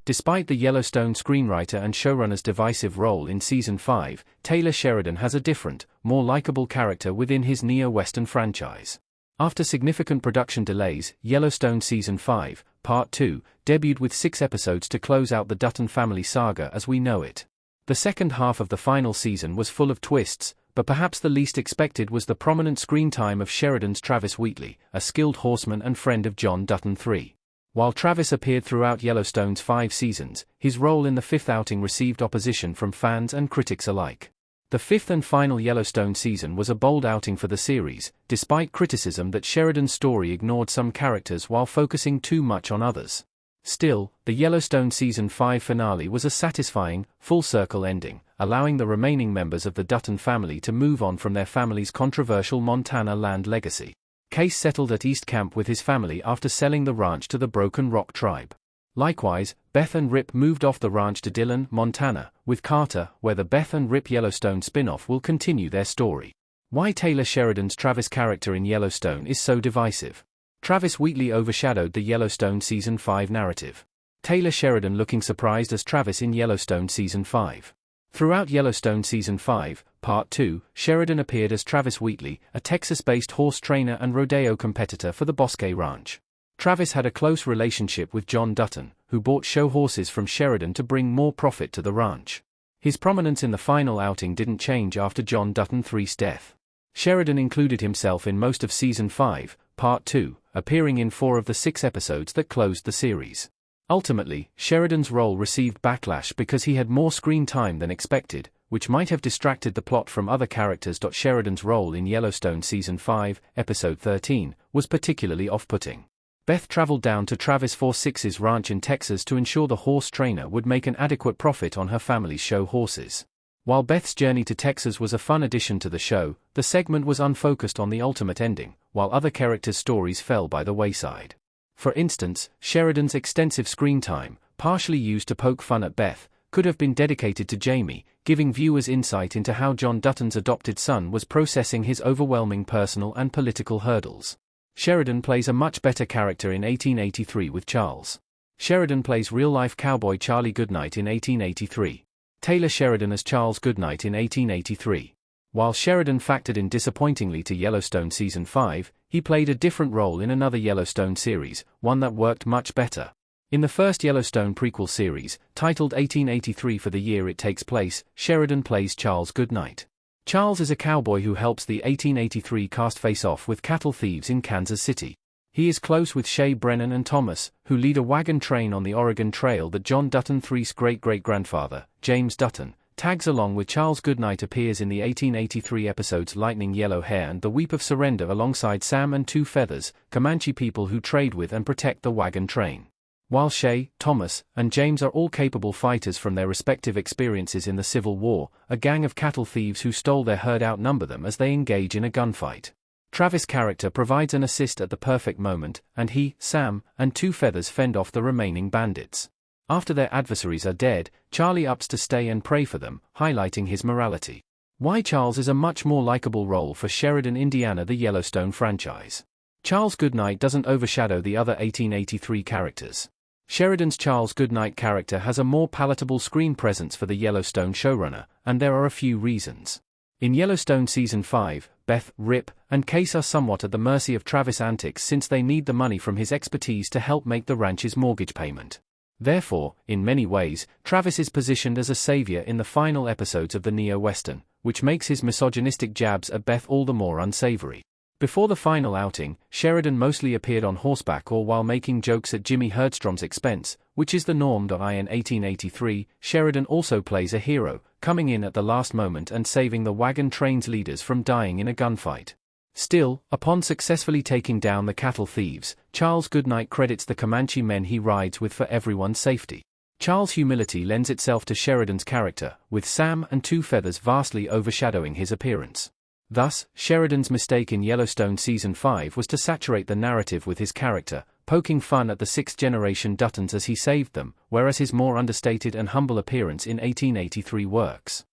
Despite the Yellowstone screenwriter and showrunner's divisive role in Season 5, Taylor Sheridan has a different, more likable character within his neo-Western franchise. After significant production delays, Yellowstone Season 5, Part 2, debuted with 6 episodes to close out the Dutton family saga as we know it. The second half of the final season was full of twists, but perhaps the least expected was the prominent screen time of Sheridan's Travis Wheatley, a skilled horseman and friend of John Dutton III. While Travis appeared throughout Yellowstone's 5 seasons, his role in the 5th outing received opposition from fans and critics alike. The 5th and final Yellowstone season was a bold outing for the series, despite criticism that Sheridan's story ignored some characters while focusing too much on others. Still, the Yellowstone Season 5 finale was a satisfying, full-circle ending, allowing the remaining members of the Dutton family to move on from their family's controversial Montana land legacy. Case settled at East Camp with his family after selling the ranch to the Broken Rock tribe. Likewise, Beth and Rip moved off the ranch to Dillon, Montana, with Carter, where the Beth and Rip Yellowstone spin-off will continue their story. Why Taylor Sheridan's Travis character in Yellowstone is so divisive. Travis Wheatley overshadowed the Yellowstone Season 5 narrative. Taylor Sheridan looking surprised as Travis in Yellowstone Season 5. Throughout Yellowstone Season 5, Part 2, Sheridan appeared as Travis Wheatley, a Texas-based horse trainer and rodeo competitor for the Bosque Ranch. Travis had a close relationship with John Dutton, who bought show horses from Sheridan to bring more profit to the ranch. His prominence in the final outing didn't change after John Dutton III's death. Sheridan included himself in most of Season 5, Part 2, appearing in 4 of the 6 episodes that closed the series. Ultimately, Sheridan's role received backlash because he had more screen time than expected, which might have distracted the plot from other characters. Sheridan's role in Yellowstone Season 5, Episode 13, was particularly off-putting. Beth traveled down to Travis 46's ranch in Texas to ensure the horse trainer would make an adequate profit on her family's show horses. While Beth's journey to Texas was a fun addition to the show, the segment was unfocused on the ultimate ending, while other characters' stories fell by the wayside. For instance, Sheridan's extensive screen time, partially used to poke fun at Beth, could have been dedicated to Jamie, giving viewers insight into how John Dutton's adopted son was processing his overwhelming personal and political hurdles. Sheridan plays a much better character in 1883 with Charles. Sheridan plays real-life cowboy Charlie Goodnight in 1883. Taylor Sheridan as Charles Goodnight in 1883. While Sheridan factored in disappointingly to Yellowstone Season 5, he played a different role in another Yellowstone series, one that worked much better. In the first Yellowstone prequel series, titled 1883 for the year it takes place, Sheridan plays Charles Goodnight. Charles is a cowboy who helps the 1883 cast face off with cattle thieves in Kansas City. He is close with Shay Brennan and Thomas, who lead a wagon train on the Oregon Trail that John Dutton III's great-great-grandfather, James Dutton, tags along with. Charles Goodnight appears in the 1883 episodes Lightning Yellow Hair and The Weep of Surrender alongside Sam and Two Feathers, Comanche people who trade with and protect the wagon train. While Shay, Thomas, and James are all capable fighters from their respective experiences in the Civil War, a gang of cattle thieves who stole their herd outnumber them as they engage in a gunfight. Travis' character provides an assist at the perfect moment, and he, Sam, and Two Feathers fend off the remaining bandits. After their adversaries are dead, Charlie opts to stay and pray for them, highlighting his morality. Why Charles is a much more likable role for Sheridan, Indiana, the Yellowstone franchise. Charles Goodnight doesn't overshadow the other 1883 characters. Sheridan's Charles Goodnight character has a more palatable screen presence for the Yellowstone showrunner, and there are a few reasons. In Yellowstone Season 5, Beth, Rip, and Case are somewhat at the mercy of Travis' antics since they need the money from his expertise to help make the ranch's mortgage payment. Therefore, in many ways, Travis is positioned as a savior in the final episodes of the neo-western, which makes his misogynistic jabs at Beth all the more unsavory. Before the final outing, Sheridan mostly appeared on horseback or while making jokes at Jimmy Herdstrom's expense, which is the norm. In 1883, Sheridan also plays a hero, coming in at the last moment and saving the wagon train's leaders from dying in a gunfight. Still, upon successfully taking down the cattle thieves, Charles Goodnight credits the Comanche men he rides with for everyone's safety. Charles' humility lends itself to Sheridan's character, with Sam and Two Feathers vastly overshadowing his appearance. Thus, Sheridan's mistake in Yellowstone Season 5 was to saturate the narrative with his character, poking fun at the sixth-generation Duttons as he saved them, whereas his more understated and humble appearance in 1883 works.